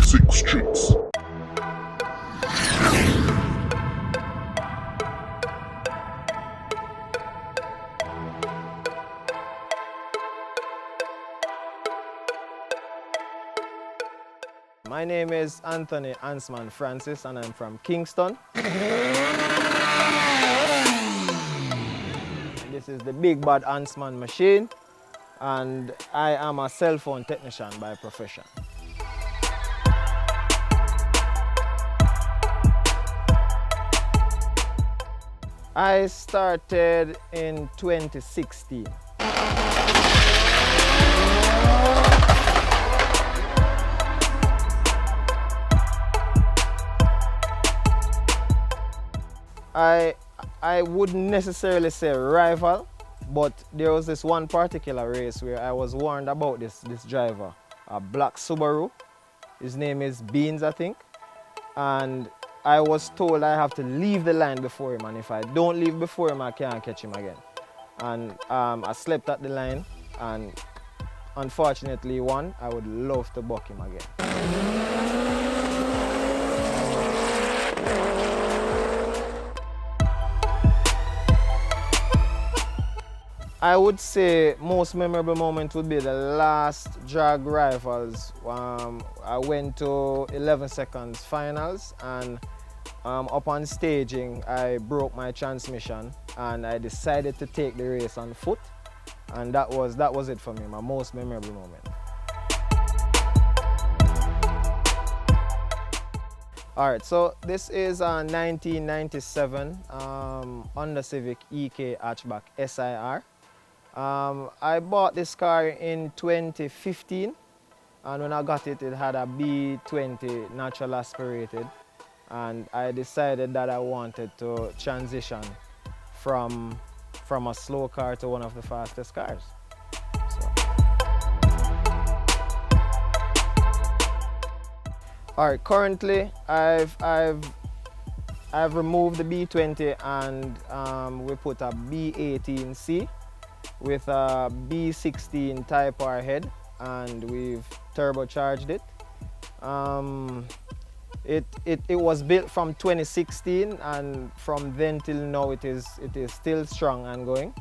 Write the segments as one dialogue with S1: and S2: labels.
S1: Sick streets.
S2: My name is Anthony Ansman Francis and I'm from Kingston. This is the big bad Ansman machine and I am a cell phone technician by profession. I started in 2016. I wouldn't necessarily say rival, but there was this one particular race where I was warned about this driver, a black Subaru. His name is Beans, I think. And I was told I have to leave the line before him, and if I don't leave before him, I can't catch him again. And I slept at the line, and unfortunately won. I would love to buck him again. I would say most memorable moment would be the last drag rivals. I went to 11 seconds finals, and upon staging I broke my transmission and I decided to take the race on foot, and that was it for me, my most memorable moment. Alright, so this is a 1997 Honda Civic EK hatchback SIR. I bought this car in 2015, and when I got it, it had a B20 natural aspirated, and I decided that I wanted to transition from a slow car to one of the fastest cars. All right, currently I've removed the B20 and we put a B18C with a B16 Type R head, and we've turbocharged it. It was built from 2016, and from then till now it is still strong and going,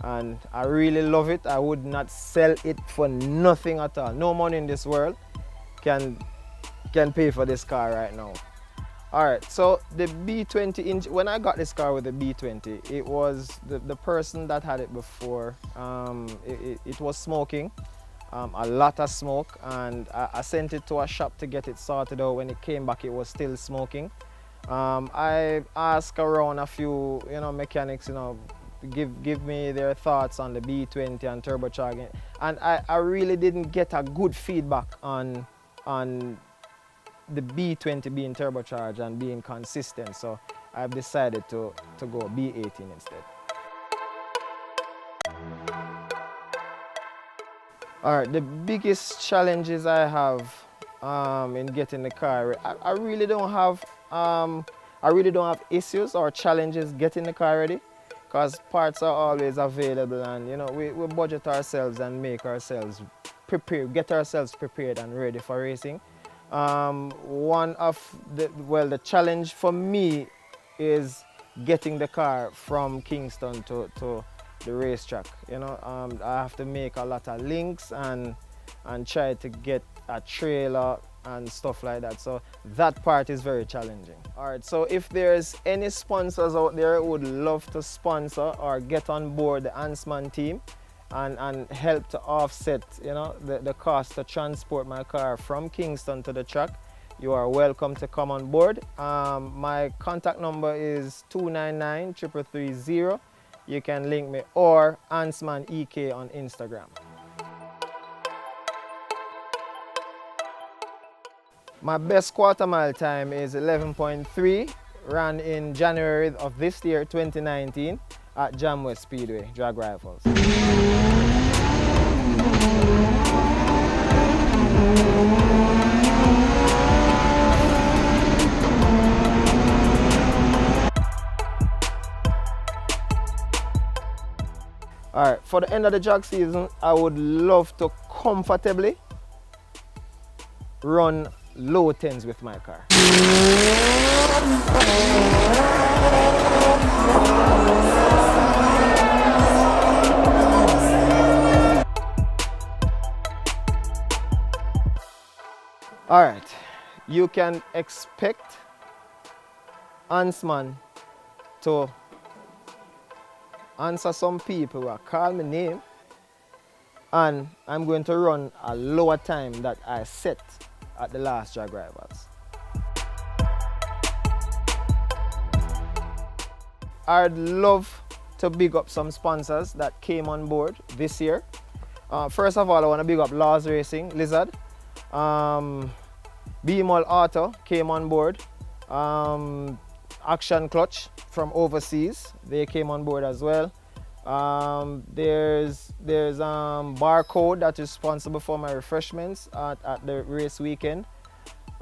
S2: and I really love it. I would not sell it for nothing at all. No money in this world can pay for this car right now. Alright, so the B20 engine, when I got this car with the B20, it was the person that had it before, it was smoking, a lot of smoke, and I sent it to a shop to get it sorted out. When it came back, it was still smoking. I asked around a few mechanics, give me their thoughts on the B20 and turbocharging, and I really didn't get a good feedback on the B20 being turbocharged and being consistent, so I've decided to go B18 instead. Alright, the biggest challenges I have in getting the car, I really don't have issues or challenges getting the car ready, because parts are always available, and we budget ourselves and make ourselves prepared, get ourselves prepared and ready for racing. One of the challenge for me is getting the car from Kingston to the racetrack. I have to make a lot of links and try to get a trailer and stuff like that. So that part is very challenging. Alright, so if there's any sponsors out there who would love to sponsor or get on board the Ansman team and help to offset the cost to transport my car from Kingston to the track, you are welcome to come on board. My contact number is 299-3330. You can link me, or Ansman EK on Instagram. My best quarter mile time is 11.3, ran in January of this year, 2019, at Jamwest Speedway, Drag Rivals. Alright, for the end of the drag season, I would love to comfortably run low tens with my car. Alright, you can expect Ansman to answer some people who call my name, and I'm going to run a lower time that I set at the last drag rivals. I'd love to big up some sponsors that came on board this year. First of all, I want to big up Laws Racing, Lizard. Beamall Auto came on board. Action Clutch from overseas, they came on board as well. There's Barcode that is responsible for my refreshments at the race weekend.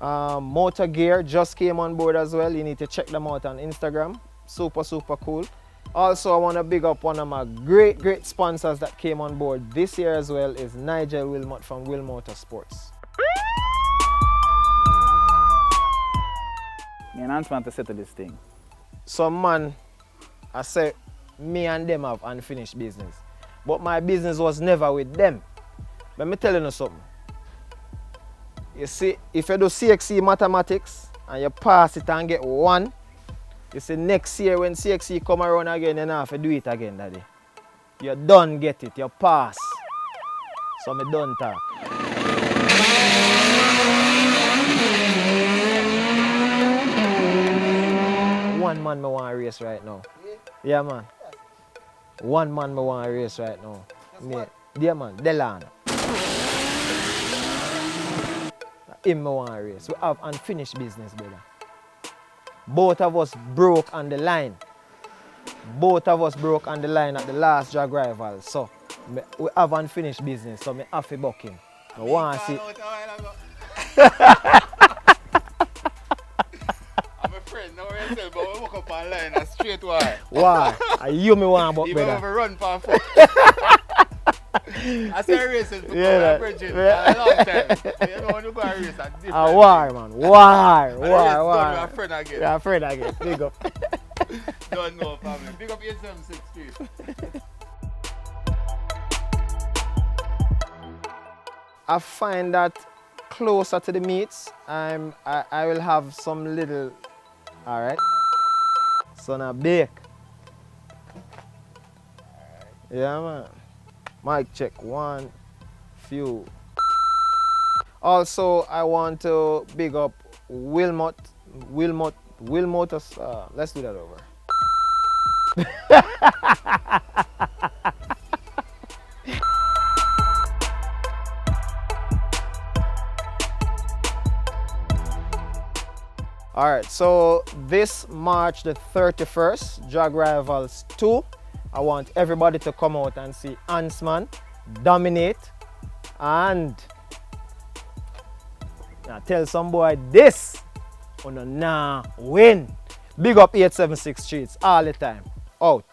S2: Motor Gear just came on board as well. You need to check them out on Instagram. Super cool. Also, I want to big up one of my great sponsors that came on board this year as well is Nigel Wilmot from Will Motorsports.
S1: Me and Ansman to settle this thing.
S2: Some man, I say, me and them have unfinished business. But my business was never with them. Let me tell you something. You see, if you do CXC mathematics and you pass it and get 1, you see next year when CXC come around again, you don't have to do it again, daddy. You done get it, you pass. So me done talk. One man me want to race right now. Yeah, man. One man me want to race right now. Yeah, man. Delan. Him me want to race. We have unfinished business, brother. Both of us broke on the line. Both of us broke on the line at the last drag rival. So, we have unfinished business. So, I have to book him. I want to see.
S3: But we walk up online and straight why.
S2: Why? You me want to book, brother.
S3: Even if we run for foot. I say races before
S2: Yeah,
S3: I'm virgin for a long time. But you know when you go and race at different
S2: A war, man. War.
S3: and the race done with a friend again.
S2: Yeah, a friend again. Big up.
S3: Don't know family. Big up 876 Street.
S2: I find that closer to the meets, I will have some little. Alright. So now bake. Yeah, man. Mic check 1, few. Also, I want to big up Wilmot. Let's do that over. Alright, so this March the 31st, Drag Rivals 2, I want everybody to come out and see Ansman dominate and now tell some boy this on nah win. Big up 876 Streets all the time. Out.